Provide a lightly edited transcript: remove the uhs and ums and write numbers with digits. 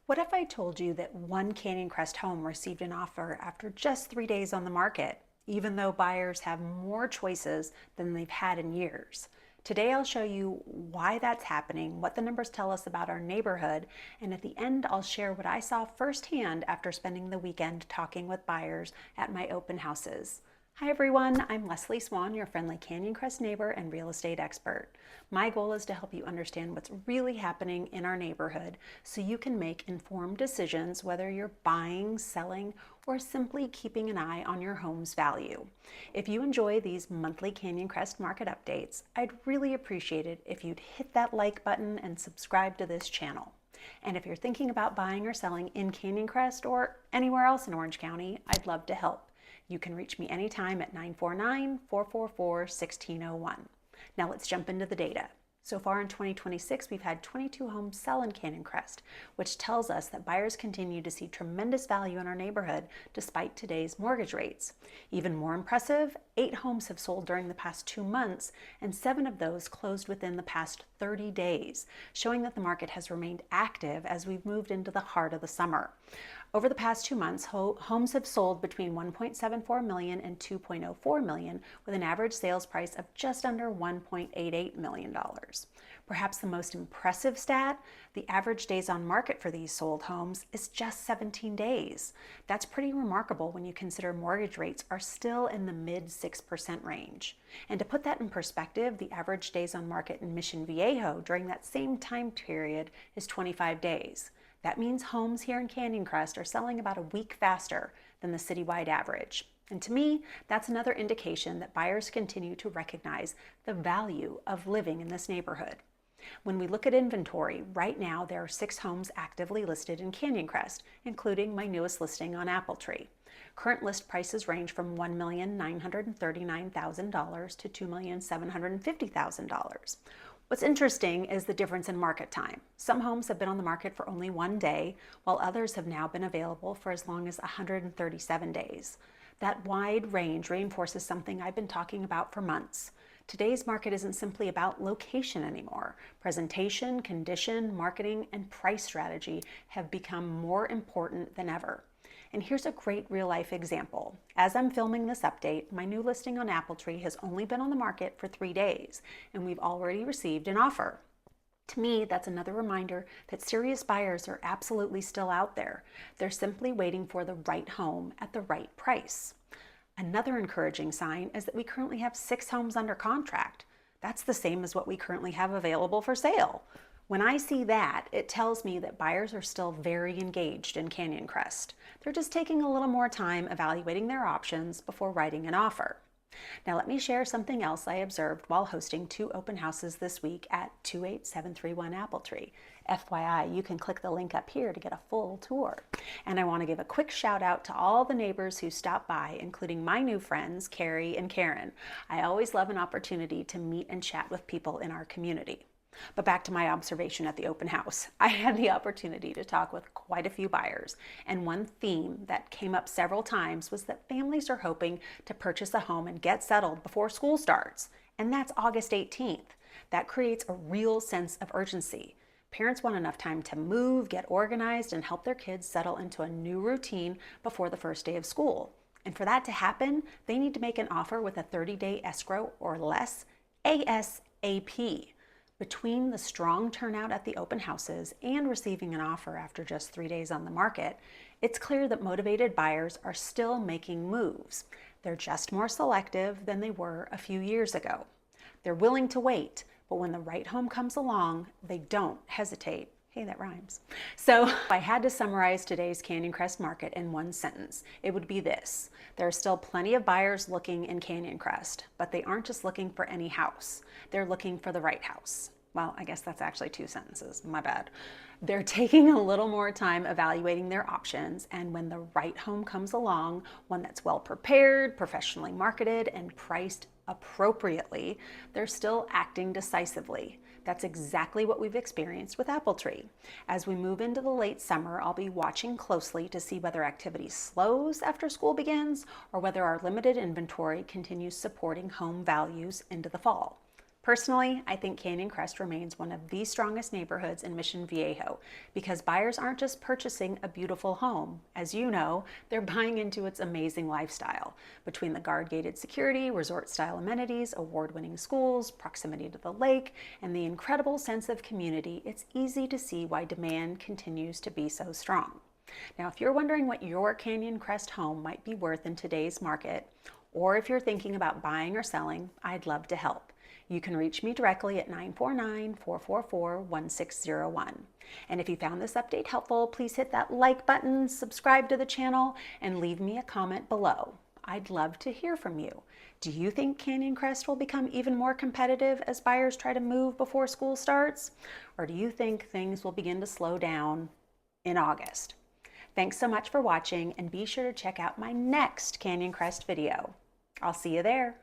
What if I told you that one Canyon Crest home received an offer after just 3 days on the market, even though buyers have more choices than they've had in years? Today I'll show you why that's happening, what the numbers tell us about our neighborhood, and at the end I'll share what I saw firsthand after spending the weekend talking with buyers at my open houses. Hi everyone, I'm Leslie Swan, your friendly Canyon Crest neighbor and real estate expert. My goal is to help you understand what's really happening in our neighborhood so you can make informed decisions whether you're buying, selling, or simply keeping an eye on your home's value. If you enjoy these monthly Canyon Crest Market updates, I'd really appreciate it if you'd hit that like button and subscribe to this channel. And if you're thinking about buying or selling in Canyon Crest or anywhere else in Orange County, I'd love to help. You can reach me anytime at 949-444-1601. Now let's jump into the data. So far in 2026, we've had 22 homes sell in Canyon Crest, which tells us that buyers continue to see tremendous value in our neighborhood despite today's mortgage rates. Even more impressive, 8 homes have sold during the past 2 months, and 7 of those closed within the past 30 days, showing that the market has remained active as we've moved into the heart of the summer. Over the past 2 months, homes have sold between $1.74 million and $2.04 million, with an average sales price of just under $1.88 million. Perhaps the most impressive stat, the average days on market for these sold homes is just 17 days. That's pretty remarkable when you consider mortgage rates are still in the mid 6% range. And to put that in perspective, the average days on market in Mission Viejo during that same time period is 25 days. That means homes here in Canyon Crest are selling about a week faster than the citywide average. And to me, that's another indication that buyers continue to recognize the value of living in this neighborhood. When we look at inventory, right now there are 6 homes actively listed in Canyon Crest, including my newest listing on Appletree. Current list prices range from $1,939,000 to $2,750,000. What's interesting is the difference in market time. Some homes have been on the market for only 1 day, while others have now been available for as long as 137 days. That wide range reinforces something I've been talking about for months. Today's market isn't simply about location anymore. Presentation, condition, marketing, and price strategy have become more important than ever. And here's a great real-life example. As I'm filming this update, my new listing on Appletree has only been on the market for 3 days, and we've already received an offer. To me, that's another reminder that serious buyers are absolutely still out there. They're simply waiting for the right home at the right price. Another encouraging sign is that we currently have 6 homes under contract. That's the same as what we currently have available for sale. When I see that, it tells me that buyers are still very engaged in Canyon Crest. They're just taking a little more time evaluating their options before writing an offer. Now let me share something else I observed while hosting 2 open houses this week at 28731 Appletree. FYI, you can click the link up here to get a full tour. And I want to give a quick shout out to all the neighbors who stopped by, including my new friends, Carrie and Karen. I always love an opportunity to meet and chat with people in our community. But back to my observation at the open house. I had the opportunity to talk with quite a few buyers, and one theme that came up several times was that families are hoping to purchase a home and get settled before school starts, and that's August 18th. That creates a real sense of urgency. Parents want enough time to move, get organized, and help their kids settle into a new routine before the first day of school. And for that to happen, they need to make an offer with a 30-day escrow or less ASAP. Between the strong turnout at the open houses and receiving an offer after just 3 days on the market, it's clear that motivated buyers are still making moves. They're just more selective than they were a few years ago. They're willing to wait, but when the right home comes along, they don't hesitate. Hey, that rhymes. So if I had to summarize today's Canyon Crest market in one sentence, it would be this. There are still plenty of buyers looking in Canyon Crest, but they aren't just looking for any house. They're looking for the right house. Well, I guess that's actually 2 sentences, my bad. They're taking a little more time evaluating their options, and when the right home comes along, one that's well prepared, professionally marketed, and priced appropriately, they're still acting decisively. That's exactly what we've experienced with Appletree. As we move into the late summer, I'll be watching closely to see whether activity slows after school begins or whether our limited inventory continues supporting home values into the fall. Personally, I think Canyon Crest remains one of the strongest neighborhoods in Mission Viejo because buyers aren't just purchasing a beautiful home. As you know, they're buying into its amazing lifestyle. Between the guard-gated security, resort-style amenities, award-winning schools, proximity to the lake, and the incredible sense of community, it's easy to see why demand continues to be so strong. Now, if you're wondering what your Canyon Crest home might be worth in today's market, or if you're thinking about buying or selling, I'd love to help. You can reach me directly at 949-444-1601. And if you found this update helpful, please hit that like button, subscribe to the channel, and leave me a comment below. I'd love to hear from you. Do you think Canyon Crest will become even more competitive as buyers try to move before school starts? Or do you think things will begin to slow down in August? Thanks so much for watching, and be sure to check out my next Canyon Crest video. I'll see you there.